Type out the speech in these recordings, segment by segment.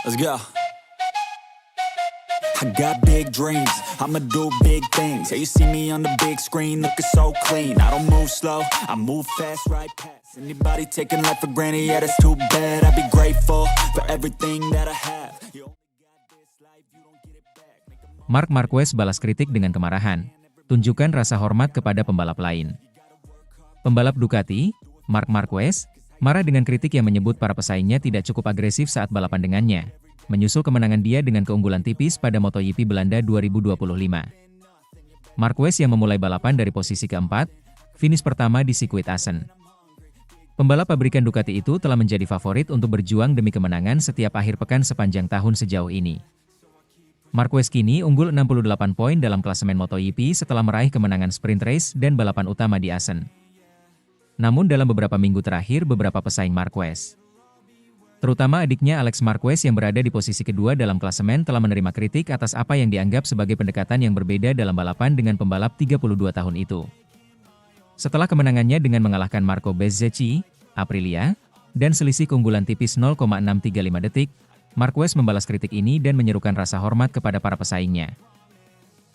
Let's go. I got big dreams, I'ma do big things. Yeah, you see me on the big screen, looking so clean. I don't move slow, I move fast, right past anybody taking life for granted. Yeah, that's too bad. I'd be grateful for everything that I have. You only got this life, you don't get it back. Marc Marquez balas kritik dengan kemarahan. Tunjukkan rasa hormat kepada pembalap lain. Pembalap Ducati, Marc Marquez, marah dengan kritik yang menyebut para pesaingnya tidak cukup agresif saat balapan dengannya, menyusul kemenangan dia dengan keunggulan tipis pada MotoGP Belanda 2025. Marquez yang memulai balapan dari posisi keempat, finish pertama di sirkuit Assen. Pembalap pabrikan Ducati itu telah menjadi favorit untuk berjuang demi kemenangan setiap akhir pekan sepanjang tahun sejauh ini. Marquez kini unggul 68 poin dalam klasemen MotoGP setelah meraih kemenangan sprint race dan balapan utama di Assen. Namun dalam beberapa minggu terakhir beberapa pesaing Marquez, terutama adiknya Alex Marquez yang berada di posisi kedua dalam klasemen telah menerima kritik atas apa yang dianggap sebagai pendekatan yang berbeda dalam balapan dengan pembalap 32 tahun itu. Setelah kemenangannya dengan mengalahkan Marco Bezzecchi, Aprilia, dan selisih keunggulan tipis 0,635 detik, Marquez membalas kritik ini dan menyerukan rasa hormat kepada para pesaingnya.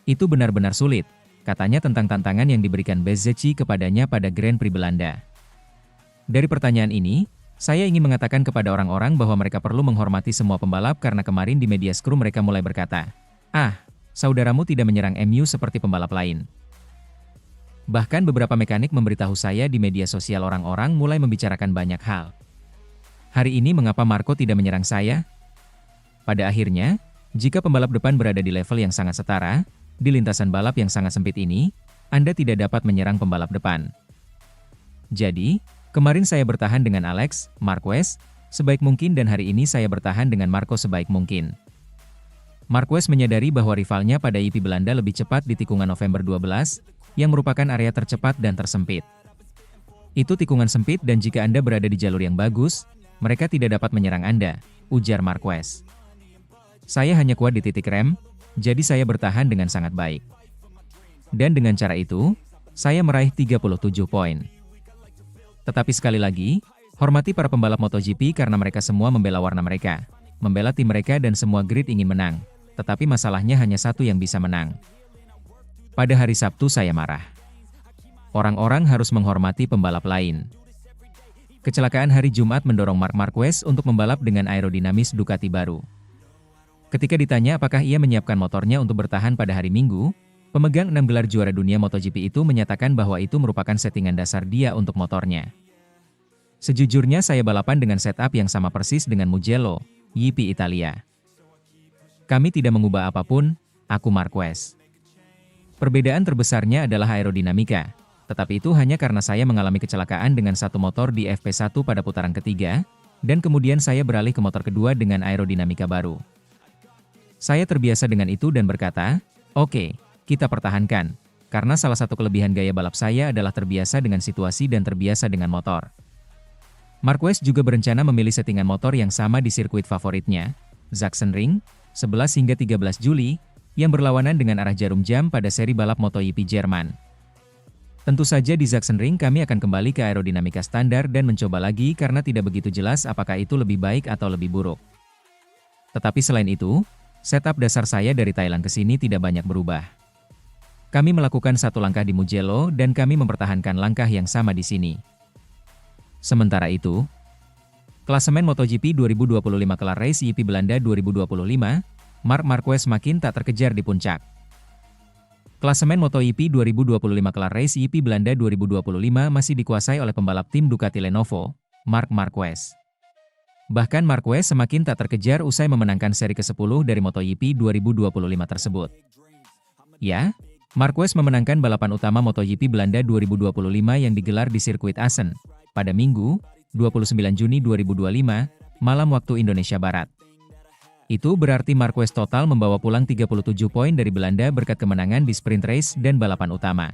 Itu benar-benar sulit, katanya tentang tantangan yang diberikan Bezzecchi kepadanya pada Grand Prix Belanda. Dari pertanyaan ini, saya ingin mengatakan kepada orang-orang bahwa mereka perlu menghormati semua pembalap karena kemarin di media skrum mereka mulai berkata, saudaramu tidak menyerang MU seperti pembalap lain. Bahkan beberapa mekanik memberitahu saya di media sosial orang-orang mulai membicarakan banyak hal. Hari ini mengapa Marco tidak menyerang saya? Pada akhirnya, jika pembalap depan berada di level yang sangat setara, di lintasan balap yang sangat sempit ini, Anda tidak dapat menyerang pembalap depan. Jadi, kemarin saya bertahan dengan Alex Marquez sebaik mungkin dan hari ini saya bertahan dengan Marco sebaik mungkin. Marquez menyadari bahwa rivalnya pada GP Belanda lebih cepat di tikungan November 12, yang merupakan area tercepat dan tersempit. Itu tikungan sempit dan jika Anda berada di jalur yang bagus, mereka tidak dapat menyerang Anda, ujar Marquez. Saya hanya kuat di titik rem, jadi saya bertahan dengan sangat baik. Dan dengan cara itu, saya meraih 37 poin. Tetapi sekali lagi, hormati para pembalap MotoGP karena mereka semua membela warna mereka, membela tim mereka dan semua grid ingin menang, tetapi masalahnya hanya satu yang bisa menang. Pada hari Sabtu saya marah. Orang-orang harus menghormati pembalap lain. Kecelakaan hari Jumat mendorong Marc Marquez untuk membalap dengan aerodinamis Ducati baru. Ketika ditanya apakah ia menyiapkan motornya untuk bertahan pada hari Minggu, pemegang 6 gelar juara dunia MotoGP itu menyatakan bahwa itu merupakan settingan dasar dia untuk motornya. Sejujurnya saya balapan dengan setup yang sama persis dengan Mugello, GP Italia. Kami tidak mengubah apapun, aku Marquez. Perbedaan terbesarnya adalah aerodinamika, tetapi itu hanya karena saya mengalami kecelakaan dengan satu motor di FP1 pada putaran ketiga, dan kemudian saya beralih ke motor kedua dengan aerodinamika baru. Saya terbiasa dengan itu dan berkata, oke, kita pertahankan, karena salah satu kelebihan gaya balap saya adalah terbiasa dengan situasi dan terbiasa dengan motor. Marquez juga berencana memilih settingan motor yang sama di sirkuit favoritnya, Sachsenring, 11 hingga 13 Juli, yang berlawanan dengan arah jarum jam pada seri balap MotoGP Jerman. Tentu saja di Sachsenring kami akan kembali ke aerodinamika standar dan mencoba lagi karena tidak begitu jelas apakah itu lebih baik atau lebih buruk. Tetapi selain itu, setup dasar saya dari Thailand ke sini tidak banyak berubah. Kami melakukan satu langkah di Mugello dan kami mempertahankan langkah yang sama di sini. Sementara itu, klasemen MotoGP 2025 kelar race GP Belanda 2025, Marc Marquez makin tak terkejar di puncak. Klasemen MotoGP 2025 kelar race GP Belanda 2025 masih dikuasai oleh pembalap tim Ducati Lenovo, Marc Marquez. Bahkan Marquez semakin tak terkejar usai memenangkan seri ke-10 dari MotoGP 2025 tersebut. Ya, Marquez memenangkan balapan utama MotoGP Belanda 2025 yang digelar di sirkuit Assen, pada Minggu, 29 Juni 2025, malam waktu Indonesia Barat. Itu berarti Marquez total membawa pulang 37 poin dari Belanda berkat kemenangan di sprint race dan balapan utama.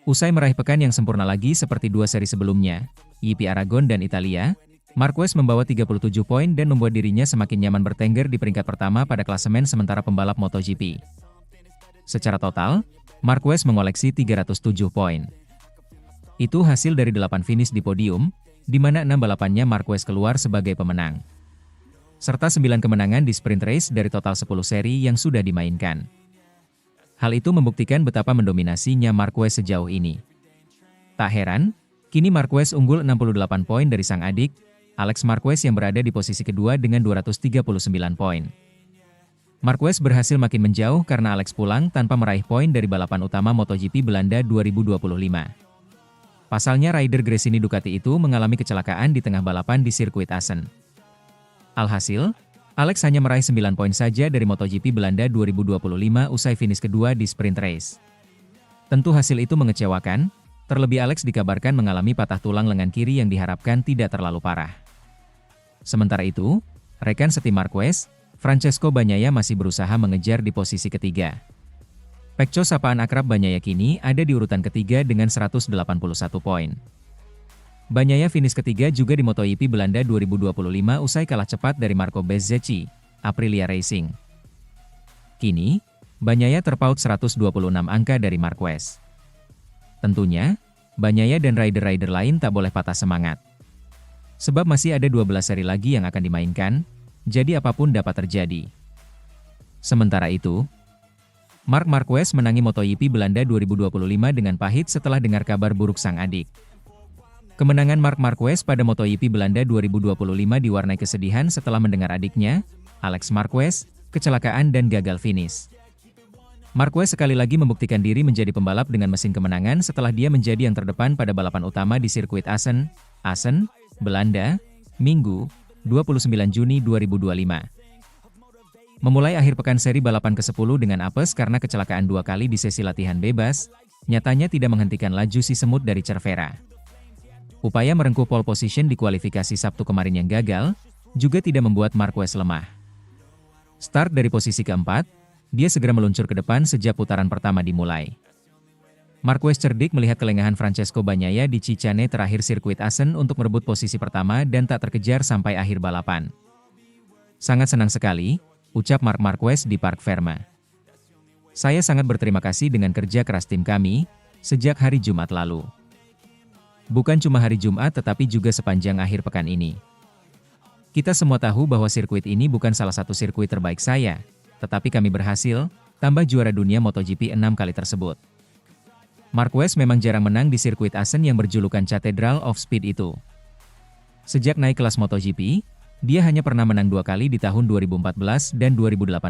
Usai meraih pekan yang sempurna lagi seperti dua seri sebelumnya, GP Aragon dan Italia, Marquez membawa 37 poin dan membuat dirinya semakin nyaman bertengger di peringkat pertama pada klasemen sementara pembalap MotoGP. Secara total, Marquez mengoleksi 307 poin. Itu hasil dari 8 finish di podium, di mana 6 balapannya Marquez keluar sebagai pemenang. serta 9 kemenangan di sprint race dari total 10 seri yang sudah dimainkan. Hal itu membuktikan betapa mendominasinya Marquez sejauh ini. Tak heran, kini Marquez unggul 68 poin dari sang adik, Alex Marquez yang berada di posisi kedua dengan 239 poin. Marquez berhasil makin menjauh karena Alex pulang tanpa meraih poin dari balapan utama MotoGP Belanda 2025. Pasalnya rider Gresini Ducati itu mengalami kecelakaan di tengah balapan di sirkuit Assen. Alhasil, Alex hanya meraih 9 poin saja dari MotoGP Belanda 2025 usai finish kedua di sprint race. Tentu hasil itu mengecewakan, terlebih Alex dikabarkan mengalami patah tulang lengan kiri yang diharapkan tidak terlalu parah. Sementara itu, rekan setim Marquez, Francesco Bagnaia masih berusaha mengejar di posisi ketiga. Pecco sapaan akrab Bagnaia kini ada di urutan ketiga dengan 181 poin. Bagnaia finish ketiga juga di MotoGP Belanda 2025 usai kalah cepat dari Marco Bezzecchi, Aprilia Racing. Kini, Bagnaia terpaut 126 angka dari Marquez. Tentunya, Bagnaia dan rider-rider lain tak boleh patah semangat. Sebab masih ada 12 seri lagi yang akan dimainkan, jadi apapun dapat terjadi. Sementara itu, Marc Marquez menangi MotoGP Belanda 2025 dengan pahit setelah dengar kabar buruk sang adik. Kemenangan Marc Marquez pada MotoGP Belanda 2025 diwarnai kesedihan setelah mendengar adiknya, Alex Marquez, kecelakaan dan gagal finish. Marquez sekali lagi membuktikan diri menjadi pembalap dengan mesin kemenangan setelah dia menjadi yang terdepan pada balapan utama di sirkuit Assen, Belanda, Minggu, 29 Juni 2025. Memulai akhir pekan seri balapan ke-10 dengan apes karena kecelakaan 2 kali di sesi latihan bebas, nyatanya tidak menghentikan laju si semut dari Cervera. Upaya merengkuh pole position di kualifikasi Sabtu kemarin yang gagal, juga tidak membuat Marquez lemah. Start dari posisi keempat, dia segera meluncur ke depan sejak putaran pertama dimulai. Marquez cerdik melihat kelengahan Francesco Bagnaia di Cicane terakhir sirkuit Assen untuk merebut posisi pertama dan tak terkejar sampai akhir balapan. Sangat senang sekali, ucap Marc Marquez di Parc Ferme. Saya sangat berterima kasih dengan kerja keras tim kami, sejak hari Jumat lalu. Bukan cuma hari Jumat tetapi juga sepanjang akhir pekan ini. Kita semua tahu bahwa sirkuit ini bukan salah satu sirkuit terbaik saya, tetapi kami berhasil, tambah juara dunia MotoGP 6 kali tersebut. Marquez memang jarang menang di sirkuit Assen yang berjulukan Cathedral of Speed itu. Sejak naik kelas MotoGP, dia hanya pernah menang 2 kali di tahun 2014 dan 2018.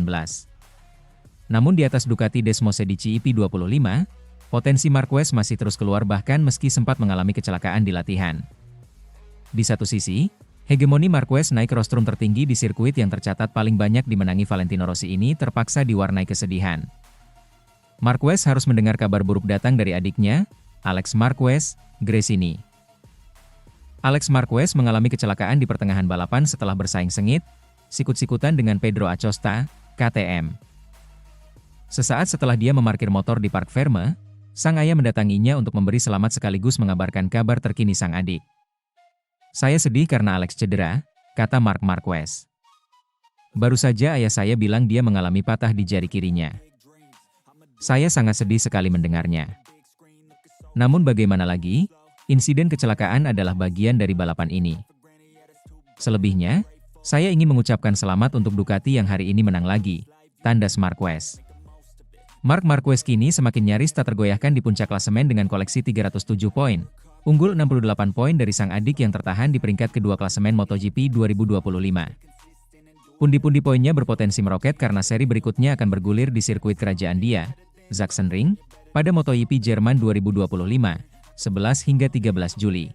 Namun di atas Ducati Desmosedici EP25, potensi Marquez masih terus keluar bahkan meski sempat mengalami kecelakaan di latihan. Di satu sisi, hegemoni Marquez naik rostrum tertinggi di sirkuit yang tercatat paling banyak dimenangi Valentino Rossi ini terpaksa diwarnai kesedihan. Marquez harus mendengar kabar buruk datang dari adiknya, Alex Marquez, Gresini. Alex Marquez mengalami kecelakaan di pertengahan balapan setelah bersaing sengit, sikut-sikutan dengan Pedro Acosta, KTM. Sesaat setelah dia memarkir motor di Parc Ferme, sang ayah mendatanginya untuk memberi selamat sekaligus mengabarkan kabar terkini sang adik. Saya sedih karena Alex cedera, kata Marc Marquez. Baru saja ayah saya bilang dia mengalami patah di jari kirinya. Saya sangat sedih sekali mendengarnya. Namun bagaimana lagi, insiden kecelakaan adalah bagian dari balapan ini. Selebihnya, saya ingin mengucapkan selamat untuk Ducati yang hari ini menang lagi, tandas Marquez. Marc Marquez kini semakin nyaris tak tergoyahkan di puncak klasemen dengan koleksi 307 poin, unggul 68 poin dari sang adik yang tertahan di peringkat kedua klasemen MotoGP 2025. Pundi-pundi poinnya berpotensi meroket karena seri berikutnya akan bergulir di sirkuit kerajaan dia, Sachsenring, pada MotoGP Jerman 2025, 11 hingga 13 Juli.